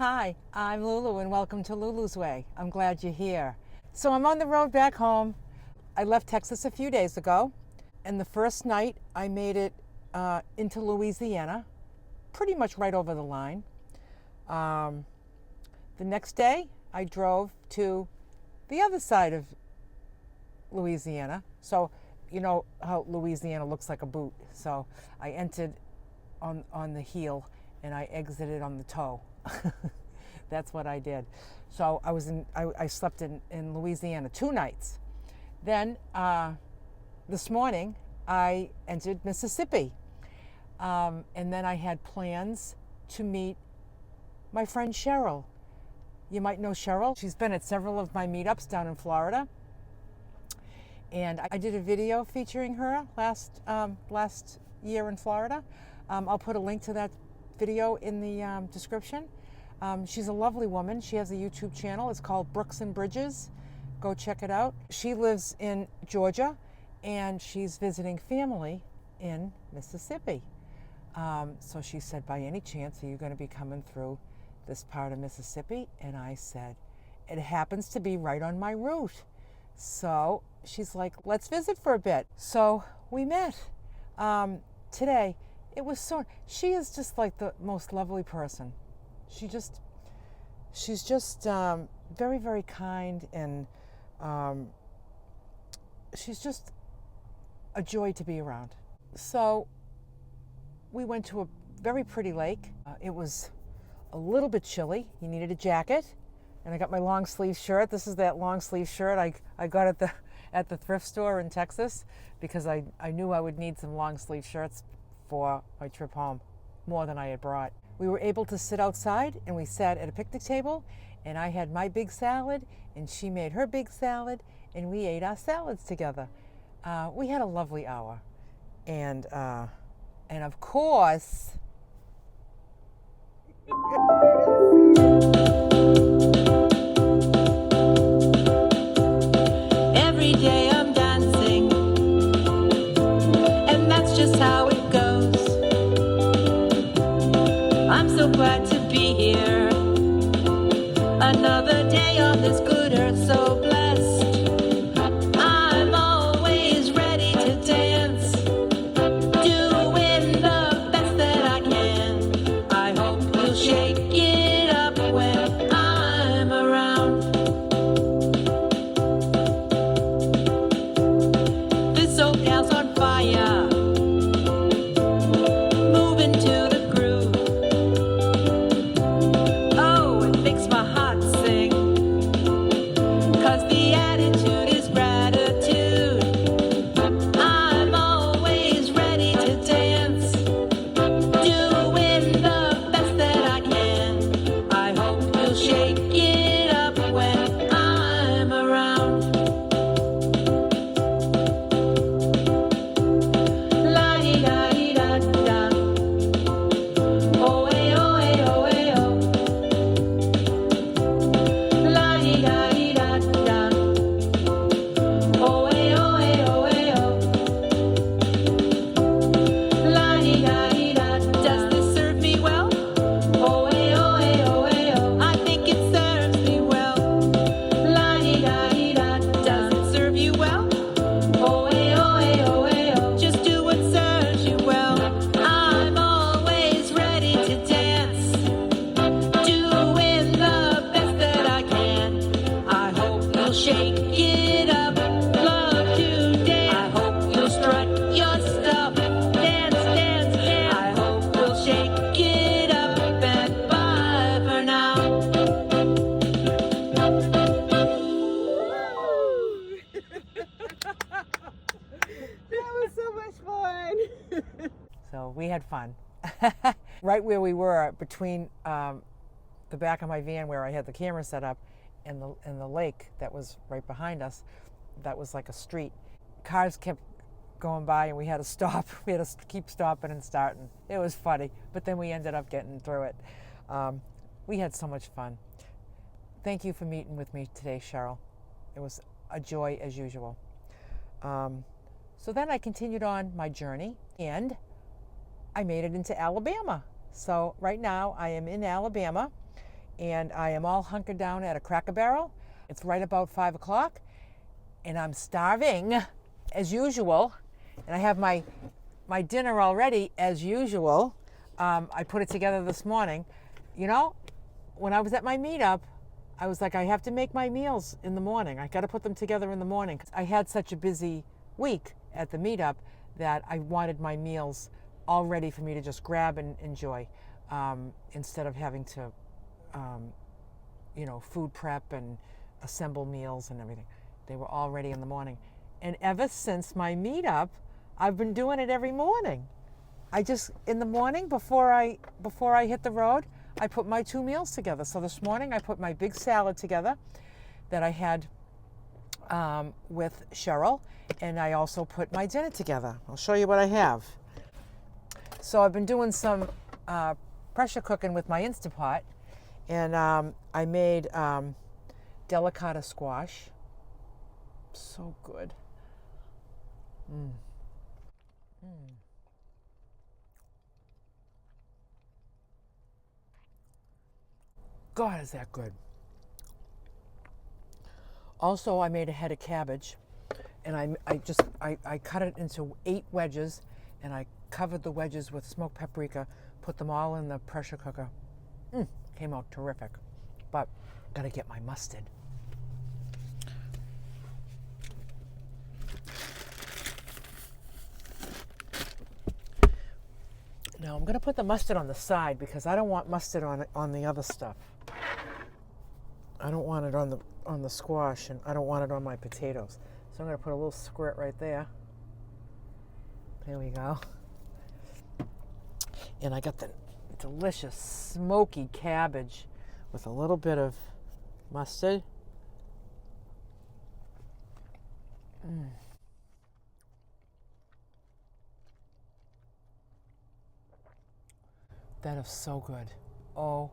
Hi, I'm Lulu and welcome to Lulu's Way. I'm glad you're here. So I'm on the road back home. I left Texas a few days ago, and the first night I made it into Louisiana, pretty much right over the line. The next day I drove to the other side of Louisiana. So you know how Louisiana looks like a boot. So I entered on the heel and I exited on the toe. That's what I did. So I slept in Louisiana 2 nights. Then this morning I entered Mississippi. And then I had plans to meet my friend Cheryl. You might know Cheryl. She's been at several of my meetups down in Florida. And I did a video featuring her last year in Florida. I'll put a link to that video in the description. She's a lovely woman. She has a YouTube channel. It's called Brooks and Bridges. Go check it out. She lives in Georgia and she's visiting family in Mississippi. So she said, by any chance, are you going to be coming through this part of Mississippi? And I said, it happens to be right on my route. So she's like, let's visit for a bit. So we met today. It was she is just like the most lovely person. She's just very, very kind, and she's just a joy to be around. So we went to a very pretty lake. It was a little bit chilly. You needed a jacket. And I got my long sleeve shirt. This is that long sleeve shirt I got at the thrift store in Texas because I knew I would need some long sleeve shirts for my trip home, more than I had brought. We were able to sit outside and we sat at a picnic table, and I had my big salad and she made her big salad and we ate our salads together. We had a lovely hour. And of course, every day I'm dancing, and that's just how it goes. I'm so glad to be here. Another day on this good earth, so blessed. I'm always ready to dance, doing the best that I can. I hope you'll shake it up when I'm around. This old gal's on fire, moving to the groove. Oh, it makes my heart sing, 'cause the attitude is gratitude. I'm always ready to dance, doing the best that I can. I hope you'll shake it up when I'm around. La-di-da-di-da-da. Oh-eh-oh-eh-oh-eh-oh. La-di-da-di-da-da. Oh-eh-oh-eh-oh-eh-oh. La-di-da-di-da. Does this serve me well? Oh-eh-oh-eh-oh-eh-oh. I think it serves me well. La-di-da-di-da. Does it serve you well? Oh-eh-oh-eh-oh-eh-oh. Just do what serves you well. I'm always ready to dance, doing the best that I can. I hope you'll shake it up, love to dance. I hope you'll strut your stuff, dance, dance, dance. I hope you'll shake it up, and bye for now. That was so much fun. so we had fun. Right where we were, between the back of my van where I had the camera set up and the lake that was right behind us, that was like a street. Cars kept going by and we had to stop. We had to keep stopping and starting. It was funny, but then we ended up getting through it. We had so much fun. Thank you for meeting with me today, Cheryl. It was a joy as usual. So then I continued on my journey and I made it into Alabama. So right now I am in Alabama and I am all hunkered down at a Cracker Barrel. It's right about 5 o'clock, and I'm starving as usual, and I have my dinner already as usual. I put it together this morning. You know, when I was at my meetup, I was like, I have to make my meals in the morning. I got to put them together in the morning. I had such a busy week at the meetup that I wanted my meals all ready for me to just grab and enjoy, instead of having to, food prep and assemble meals and everything. They were all ready in the morning. And ever since my meetup, I've been doing it every morning. I just, in the morning before I hit the road, I put my 2 meals together. So this morning I put my big salad together that I had with Cheryl, and I also put my dinner together. I'll show you what I have. So I've been doing some pressure cooking with my Instapot, and I made delicata squash. So good. God, is that good. Also, I made a head of cabbage, and I cut it into 8 wedges, and I covered the wedges with smoked paprika, put them all in the pressure cooker. Came out terrific, but gotta get my mustard. Now I'm gonna put the mustard on the side because I don't want mustard on the other stuff. I don't want it on the squash, and I don't want it on my potatoes. So I'm gonna put a little squirt right there. There we go. And I got the delicious smoky cabbage with a little bit of mustard. That is so good. Oh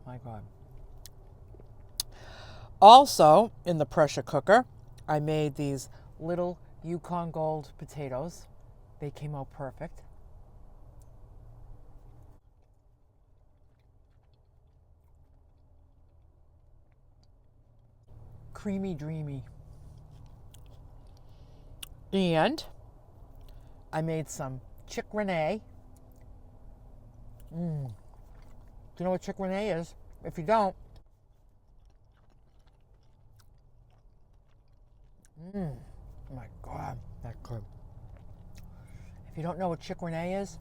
my God. Also, in the pressure cooker, I made these little Yukon Gold potatoes. They came out perfect. Creamy, dreamy. And I made some chick renee. Do you know what chick renee is? If you don't, oh my God, that good. If you don't know what chick renee is,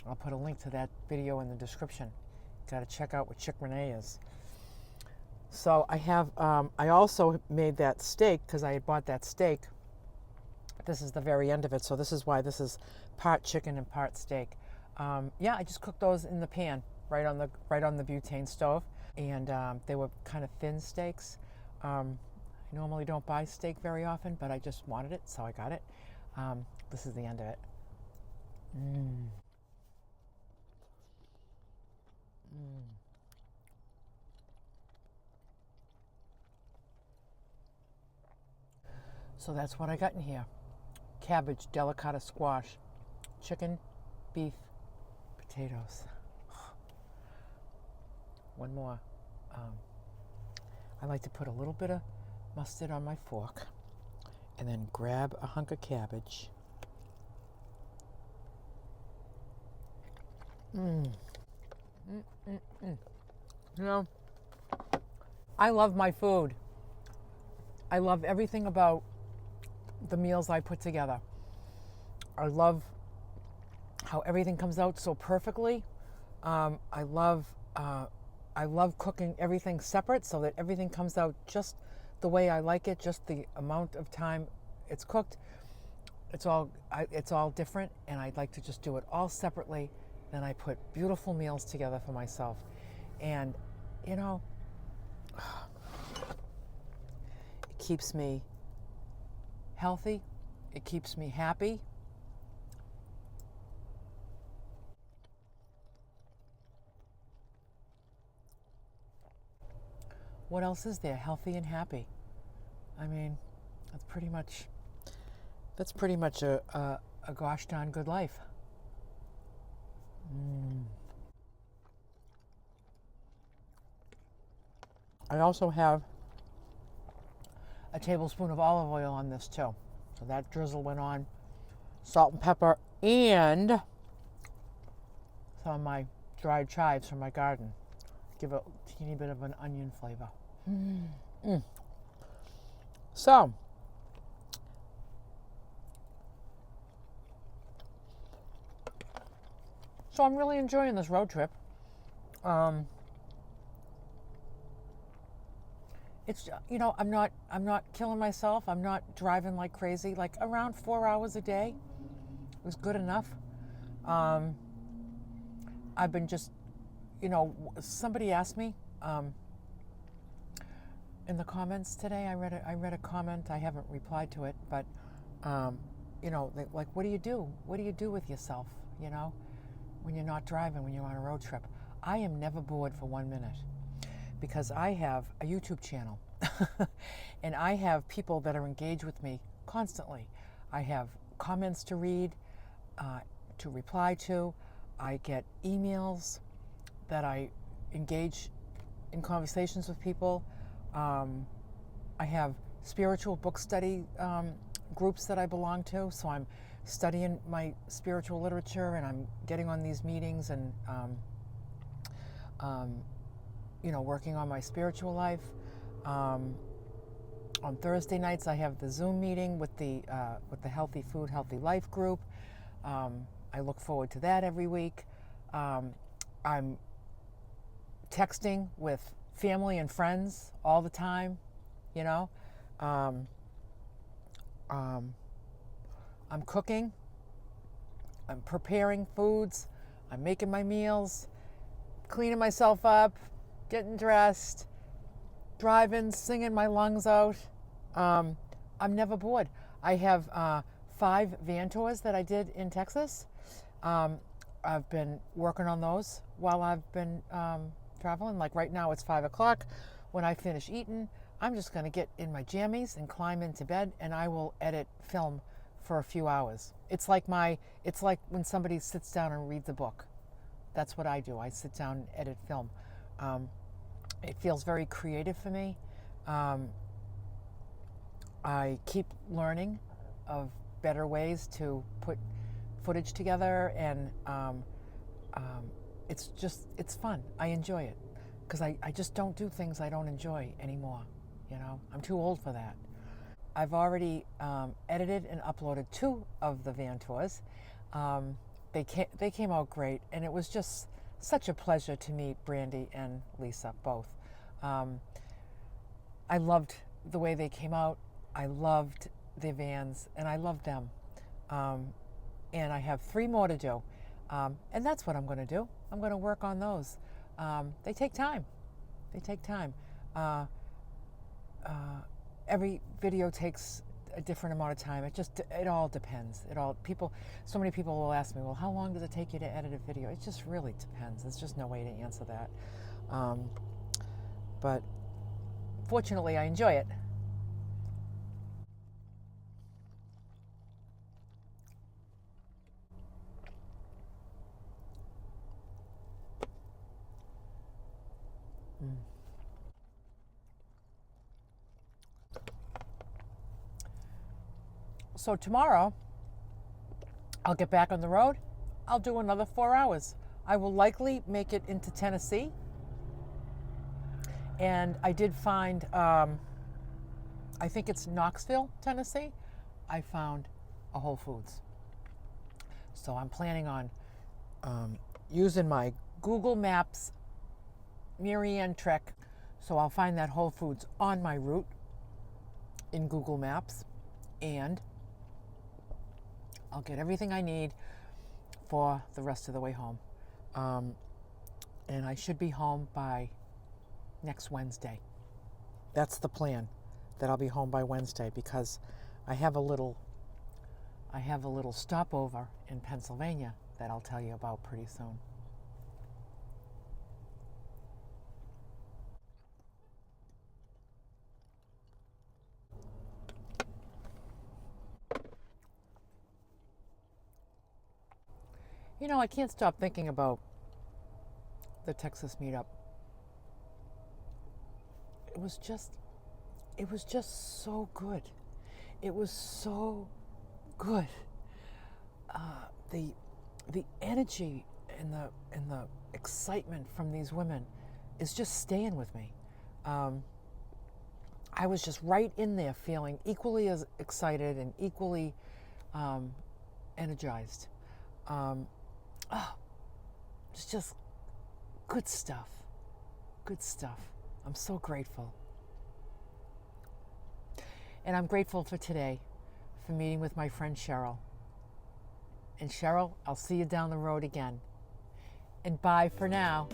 I'll put a link to that video in the description. Got to check out what chick renee is. So I have, I also made that steak because I had bought that steak. This is the very end of it, so this is why this is part chicken and part steak. Yeah, I just cooked those in the pan, right on the butane stove, and they were kind of thin steaks. I normally don't buy steak very often, but I just wanted it, so I got it. This is the end of it. So that's what I got in here. Cabbage, delicata squash, chicken, beef, potatoes. One more. I like to put a little bit of mustard on my fork and then grab a hunk of cabbage. You know, I love my food. I love everything about the meals I put together. I love how everything comes out so perfectly. I love cooking everything separate so that everything comes out just the way I like it, just the amount of time it's cooked. It's all different, and I'd like to just do it all separately. Then I put beautiful meals together for myself. And, you know, it keeps me healthy. It keeps me happy. What else is there? Healthy and happy. I mean, that's pretty much a gosh darn good life. I also have a tablespoon of olive oil on this too. So that drizzle went on. Salt and pepper and some of my dried chives from my garden. Give a teeny bit of an onion flavor. So, I'm really enjoying this road trip. It's, you know, I'm not killing myself. I'm not driving like crazy. Like around 4 hours a day was good enough. I've been just, you know, somebody asked me in the comments today. I read a comment. I haven't replied to it, but you know, like, what do you do? What do you do with yourself? You know, when you're not driving, when you're on a road trip. I am never bored for 1 minute because I have a YouTube channel and I have people that are engaged with me constantly. I have comments to read, to reply to. I get emails that I engage in conversations with people. I have spiritual book study groups that I belong to, so I'm studying my spiritual literature and I'm getting on these meetings and you know, working on my spiritual life. On Thursday nights, I have the Zoom meeting with the Healthy Food, Healthy Life group. I look forward to that every week. I'm texting with family and friends all the time, you know. I'm cooking. I'm preparing foods. I'm making my meals, cleaning myself up, getting dressed, driving, singing my lungs out. I'm never bored. I have 5 van tours that I did in Texas. I've been working on those while I've been traveling. Like right now it's 5 o'clock. When I finish eating, I'm just gonna get in my jammies and climb into bed and I will edit film for a few hours. It's like when somebody sits down and reads a book. That's what I do. I sit down and edit film. It feels very creative for me. I keep learning of better ways to put footage together, and it's fun. I enjoy it because I just don't do things I don't enjoy anymore. You know, I'm too old for that. I've already edited and uploaded 2 of the van tours. They came out great, and it was just such a pleasure to meet Brandy and Lisa both. I loved the way they came out. I loved their vans, and I loved them. And I have 3 more to do, and that's what I'm going to do. I'm going to work on those. They take time. They take time. Every video takes a different amount of time. It all depends. So many people will ask me, well, how long does it take you to edit a video? It just really depends. There's just no way to answer that. But fortunately, I enjoy it. So tomorrow, I'll get back on the road. I'll do another 4 hours. I will likely make it into Tennessee. And I did find, I think it's Knoxville, Tennessee. I found a Whole Foods. So I'm planning on using my Google Maps Meridian trek. So I'll find that Whole Foods on my route in Google Maps, and I'll get everything I need for the rest of the way home. And I should be home by next Wednesday. That's the plan, that I'll be home by Wednesday, because I have a little stopover in Pennsylvania that I'll tell you about pretty soon. You know, I can't stop thinking about the Texas meetup. it was just so good. It was so good. The energy and the excitement from these women is just staying with me. I was just right in there feeling equally as excited and equally energized. It's just good stuff. Good stuff. I'm so grateful. And I'm grateful for today, for meeting with my friend Cheryl. And Cheryl, I'll see you down the road again. And bye for now.